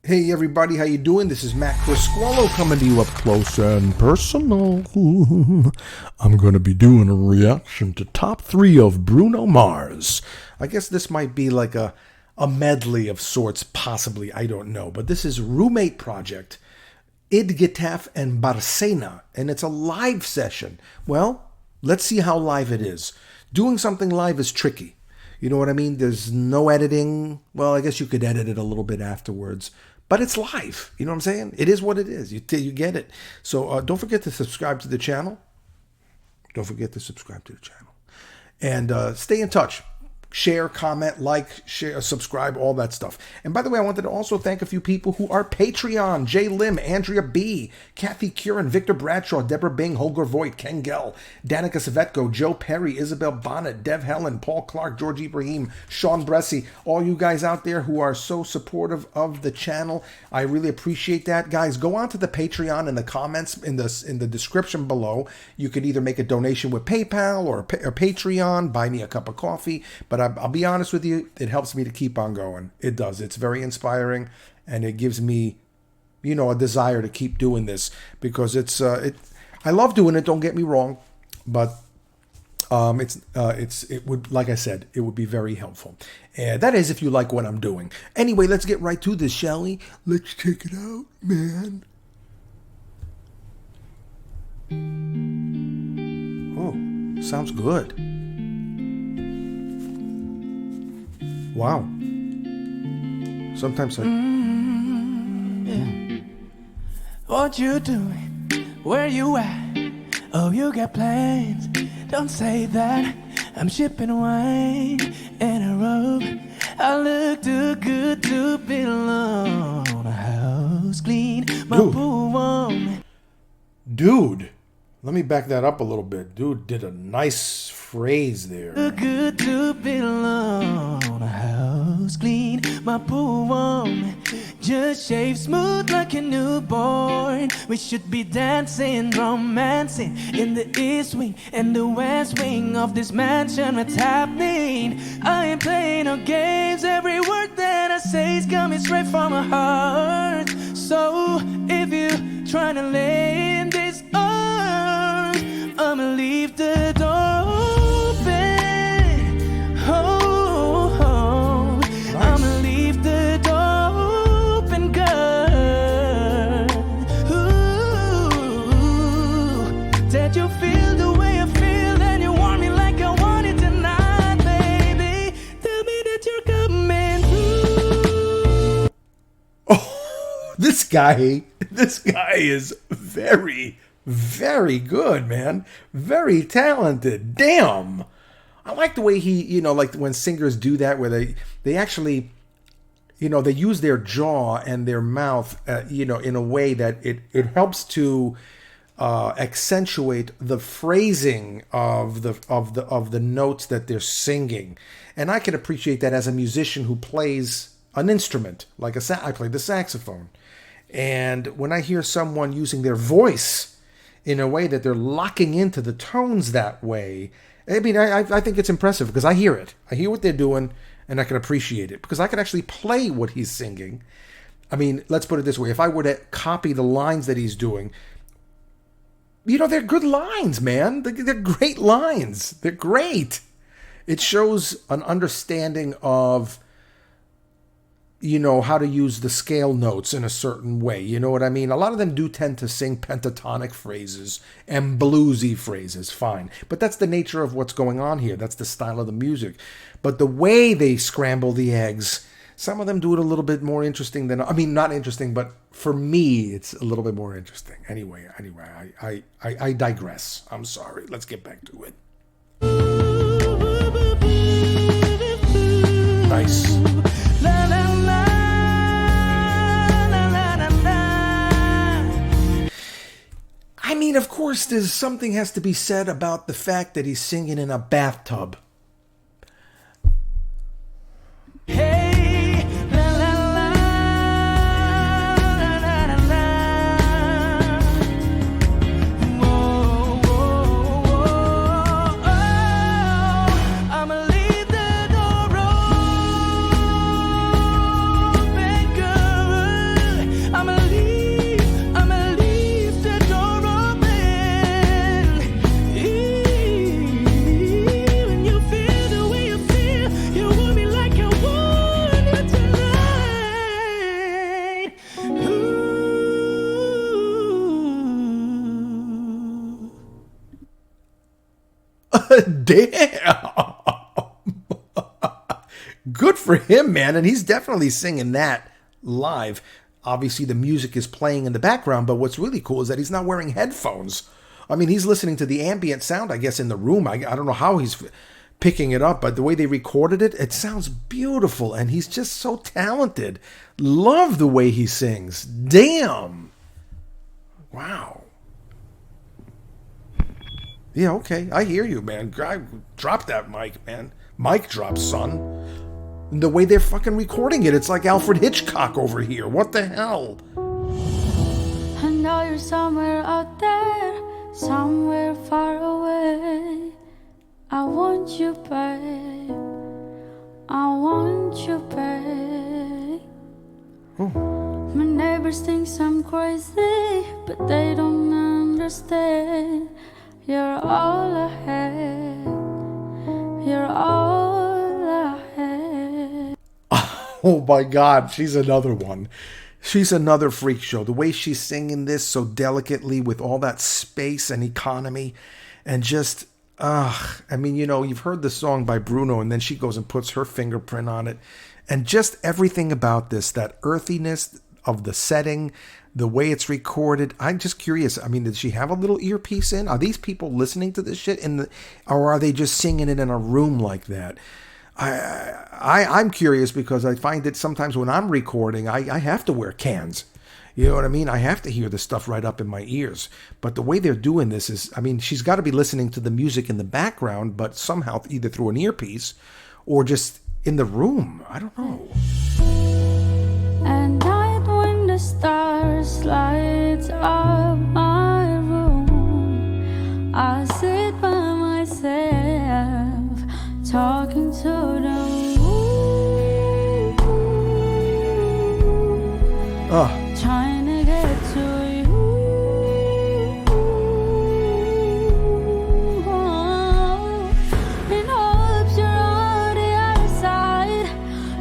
Hey everybody, how you doing? This is Matt Criscuolo coming to you up close and personal. I'm going to be doing a reaction to top 3 of Bruno Mars. I guess this might be like a medley of sorts, possibly, I don't know. But this is Roommate Project, Idgitaf and Barsena, and it's a live session. Well, let's see how live it is. Doing something live is tricky. You know what I mean? There's no editing. Well, I guess you could edit it a little bit afterwards. But it's live. You know what I'm saying? It is what it is. You get it. So don't forget to subscribe to the channel. Don't forget to subscribe to the channel. And stay in touch. Share, comment, like, share, subscribe, all that stuff. And by the way, I wanted to also thank a few people who are Patreon. Jay Lim, Andrea B., Kathy Curran, Victor Bradshaw, Deborah Bing, Holger Voigt, Ken Gell, Danica Savetko, Joe Perry, Isabel Bonnet, Dev Helen, Paul Clark, George Ibrahim, Sean Bressy, all you guys out there who are so supportive of the channel. I really appreciate that. Guys, go on to the Patreon in the comments, in the description below. You could either make a donation with PayPal or Patreon, buy me a cup of coffee, but I'll be honest with you, it helps me to keep on going. It does. It's very inspiring, and it gives me, you know, a desire to keep doing this because I love doing it. Don't get me wrong, but it would, like I said, it would be very helpful. And that is if you like what I'm doing. Anyway, let's get right to this, shall we? Let's check it out, man. Oh, sounds good. Wow. Sometimes I... Yeah. What you doing? Where you at? Oh, you got plans? Don't say that. I'm shipping wine in a robe. I look too good to be alone. A house clean, my pool warm. Dude, let me back that up a little bit. Dude did a nice phrase there. Too good to be alone. A house clean, my pool warm. Just shave smooth like a newborn. We should be dancing, romancing in the east wing and the west wing of this mansion. What's happening? I ain't playing no games. Every word that I say is coming straight from my heart. So if you trying to lay in this arms, I'ma leave the door open. Oh, nice. I'ma leave the door open, girl. Ooh, that you feel the way I feel and you want me like I want it tonight, baby. Tell me that you're coming through. Oh, this guy is very, very good, man. Very talented. Damn. I like the way he, you know, like when singers do that, where they actually, you know, they use their jaw and their mouth, you know, in a way that it helps to accentuate the phrasing of the notes that they're singing. And I can appreciate that as a musician who plays an instrument, like I play the saxophone. And when I hear someone using their voice in a way that they're locking into the tones that way, I mean, I think it's impressive because I hear it. I hear what they're doing, and I can appreciate it because I can actually play what he's singing. I mean, let's put it this way. If I were to copy the lines that he's doing, you know, they're good lines, man. They're great lines. They're great. It shows an understanding of, you know, how to use the scale notes in a certain way. You know what I mean? A lot of them do tend to sing pentatonic phrases and bluesy phrases, fine. But that's the nature of what's going on here. That's the style of the music. But the way they scramble the eggs, some of them do it a little bit more interesting than, I mean, not interesting, but for me, it's a little bit more interesting. Anyway, I digress. I'm sorry. Let's get back to it. Nice. I mean, of course, there's something has to be said about the fact that he's singing in a bathtub. Hey, la la la, la la la la. Whoa, whoa, whoa, oh. I'ma leave the door open, girl. Damn. Good for him, man. And he's definitely singing that live. Obviously, the music is playing in the background, but what's really cool is that he's not wearing headphones. I mean, he's listening to the ambient sound, I guess, in the room. I don't know how he's picking it up, but the way they recorded it, it sounds beautiful. And he's just so talented. Love the way he sings. Damn. Wow. Yeah, okay. I hear you, man. Drop that mic, man. Mic drop, son. The way they're fucking recording it, it's like Alfred Hitchcock over here. What the hell? I know you're somewhere out there, somewhere far away. I want you, babe. I want you, babe. Oh. My neighbors think I'm crazy, but they don't understand. You're all I had. You're all I had. Oh my God, she's another one. She's another freak show. The way she's singing this so delicately with all that space and economy and just, I mean, you know, you've heard the song by Bruno and then she goes and puts her fingerprint on it. And just everything about this, that earthiness of the setting, the way it's recorded. I'm just curious. I mean, did she have a little earpiece in? Are these people listening to this shit or are they just singing it in a room like that? I'm curious because I find that sometimes when I'm recording, I have to wear cans. You know what I mean? I have to hear the stuff right up in my ears. But the way they're doing this is, I mean, she's got to be listening to the music in the background, but somehow either through an earpiece or just in the room. I don't know. At night when the stars light up my room, I sit by myself talking to the moon, trying to get to you. In hopes you're on the other side,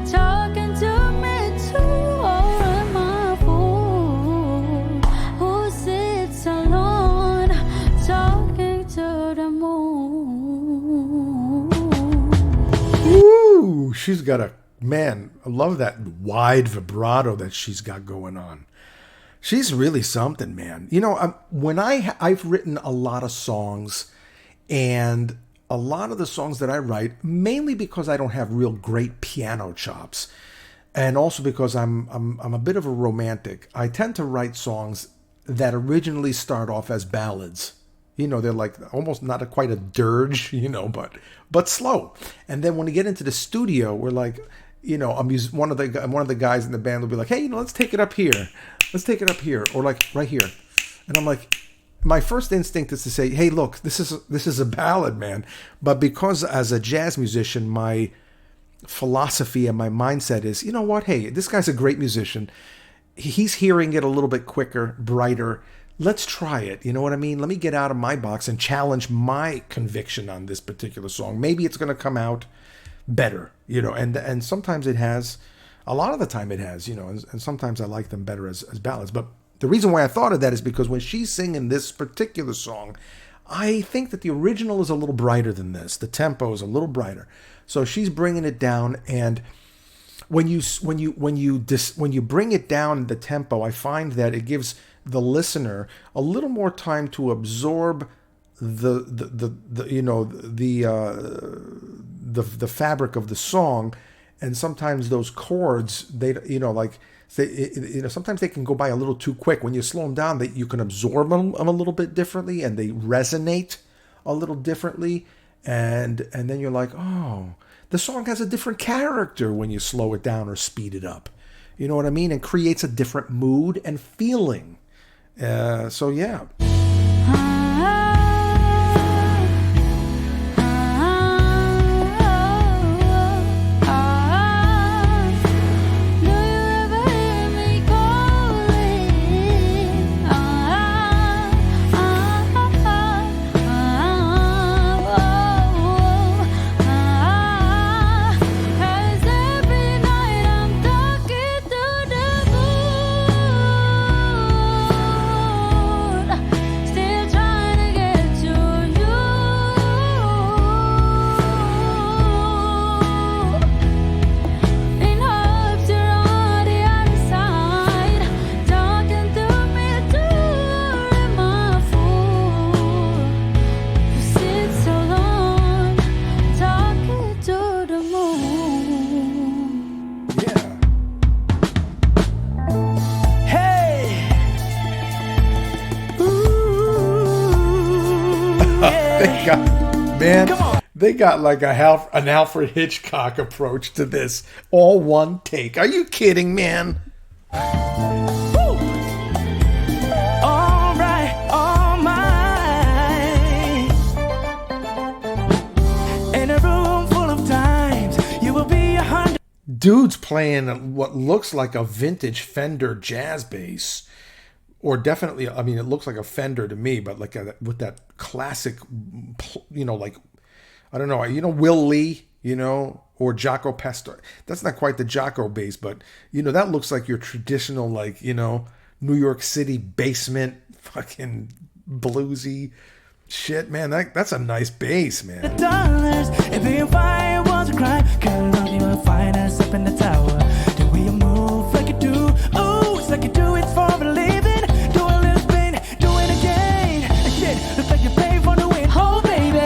talking to me too. Or am I a fool who sits alone talking to the moon? Ooh, she's got a, man, I love that wide vibrato that she's got going on. She's really something, man. You know, when I've written a lot of songs, and a lot of the songs that I write, mainly because I don't have real great piano chops, and also because I'm a bit of a romantic, I tend to write songs that originally start off as ballads. You know, they're like almost not quite a dirge, you know, but slow. And then when we get into the studio, we're like, you know, one of the guys in the band will be like, hey, you know, let's take it up here. Let's take it up here, or like right here. And I'm like, my first instinct is to say, hey, look, this is a ballad, man. But because as a jazz musician, my philosophy and my mindset is, you know what? Hey, this guy's a great musician. He's hearing it a little bit quicker, brighter. Let's try it. You know what I mean? Let me get out of my box and challenge my conviction on this particular song. Maybe it's going to come out better, you know, and sometimes it has. A lot of the time it has, you know, and sometimes I like them better as ballads. But the reason why I thought of that is because when she's singing this particular song, I think that the original is a little brighter than this. The tempo is a little brighter. So she's bringing it down, and when you bring it down the tempo, I find that it gives the listener a little more time to absorb the fabric of the song. And sometimes those chords, sometimes they can go by a little too quick. When you slow them down, you can absorb them a little bit differently, and they resonate a little differently. And then you're like, oh, the song has a different character when you slow it down or speed it up. You know what I mean? And creates a different mood and feeling. So yeah. They got like an Alfred Hitchcock approach to this. All one take. Are you kidding, man? Dude's playing what looks like a vintage Fender jazz bass, or definitely, I mean, it looks like a Fender to me, but like with that classic, like, I don't know, Will Lee, or Jaco Pastor. That's not quite the Jaco bass, but that looks like your traditional, like, New York City basement, fucking bluesy shit, man. That's a nice bass, man. Dollars, if being fire was a crime, cut off your finest up in the tower. Do we move like you do? Oh, it's like you do it for a living. Do a little spin, do it again. And shit, looks like you pay for the win. Oh, baby,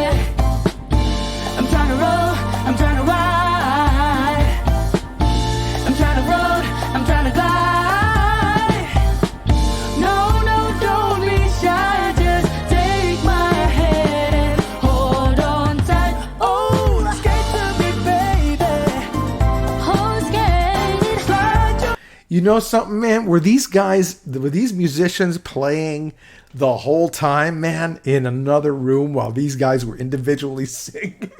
I'm trying to roll, I'm trying to ride. I'm trying to roll, I'm trying to glide. No, don't be shy, just take my hand and hold on tight. Oh, skate to me, baby. Oh, skate. Slide your You know something, man? Were these musicians playing the whole time, man, in another room while these guys were individually singing?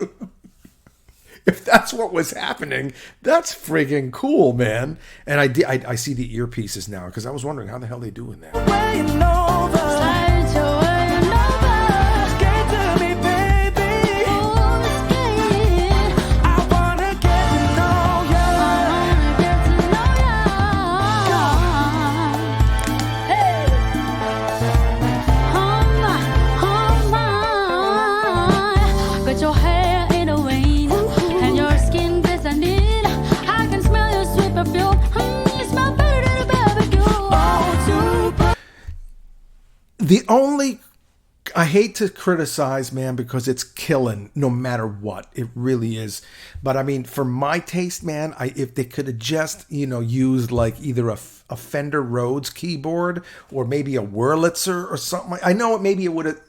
If that's what was happening, that's friggin' cool, man. And I see the earpieces now, because I was wondering how the hell they doing that. way and over. Slide your way and over. Skate to me, baby. Oh, skate. I wanna get to know ya. Hey. Got your hair in a vein and your skin glistening. I can smell your sweet perfume. You smell better than a barbecue. I hate to criticize, man, because it's killing no matter what. It really is. But I mean, for my taste, man, if they could have just, used like either a Fender Rhodes keyboard or maybe a Wurlitzer or something. I know maybe it would have,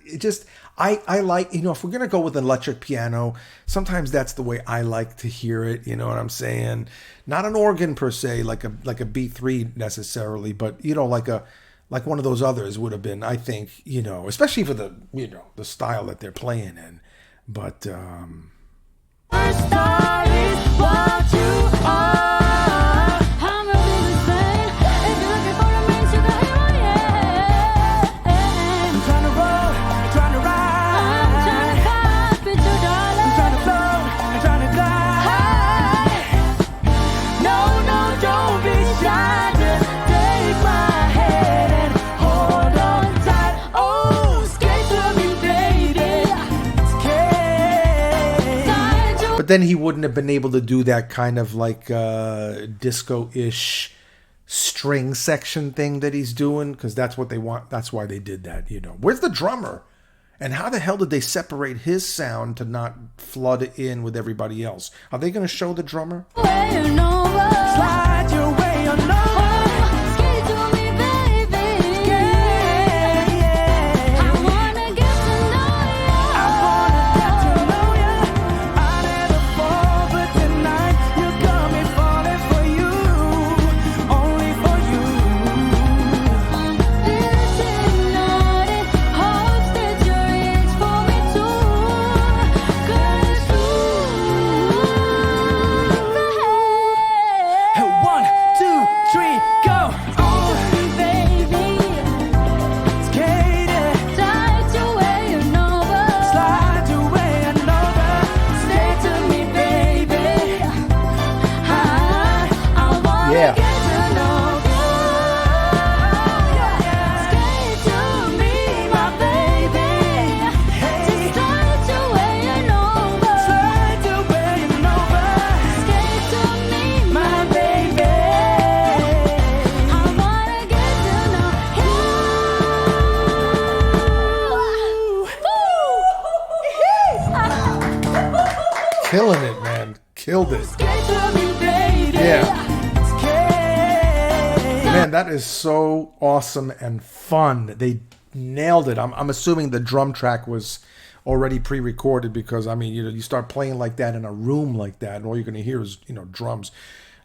I like, if we're going to go with an electric piano, sometimes that's the way I like to hear it. You know what I'm saying? Not an organ per se, like a B3 necessarily, but, like one of those others would have been, I think, especially for the, the style that they're playing in. But, Star is what you are. I'm your biggest fan. If you're looking for a main superhero, yeah. I'm trying to roll, I'm trying to ride. I'm trying to copy you, darling. I'm trying to float, I'm trying to glide. No, don't be shy. Just take my hand and hold on tight. Oh, skate to me, baby. Skate. but then he wouldn't have been able to do that kind of like disco-ish string section thing that he's doing, because that's what they want. That's why they did that, Where's the drummer? And how the hell did they separate his sound to not flood it in with everybody else? Are they going to show the drummer? Way and over. Slide your way on over. Skate to me, baby. I wanna get to know you. I wanna get to know ya. I never fall, but tonight you got me falling for you, only for you. Listen, naughty, hopes that you reach for me too. 'Cause Hey, 1, 2, 3, go. Oh, baby, skate it, slide your way and over. slide your way and over. Stay to me, baby. I wanna Yeah. get to know you. Skate to me, my baby. Just slide your way and over. Slide your way and over. Skate to me, My baby. I wanna get to know you. Killing it, man. Killed it. Skate to me, baby. Yeah. Skate. Man, that is so awesome and fun. They nailed it. I'm assuming the drum track was already pre-recorded because, I mean, you start playing like that in a room like that, and all you're going to hear is, drums.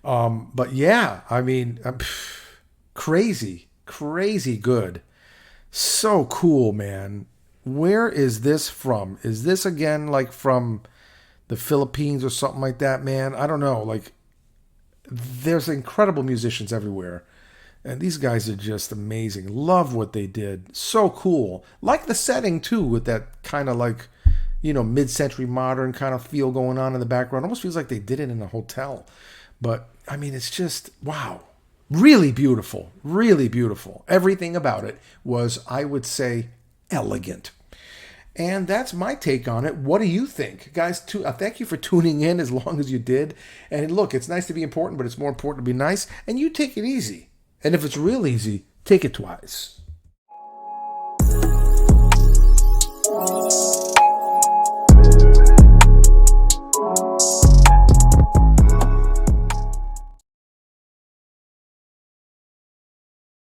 But yeah, I mean, crazy good. So cool, man. Where is this from? Is this again like from the Philippines or something like that, man? I don't know. Like, there's incredible musicians everywhere. And these guys are just amazing. Love what they did. So cool. Like the setting, too, with that kind of like, mid-century modern kind of feel going on in the background. Almost feels like they did it in a hotel. But, I mean, it's just, wow. Really beautiful. Really beautiful. Everything about it was, I would say, elegant. And that's my take on it. What do you think? Guys, thank you for tuning in as long as you did. And look, it's nice to be important, but it's more important to be nice. And you take it easy. And if it's real easy, take it twice.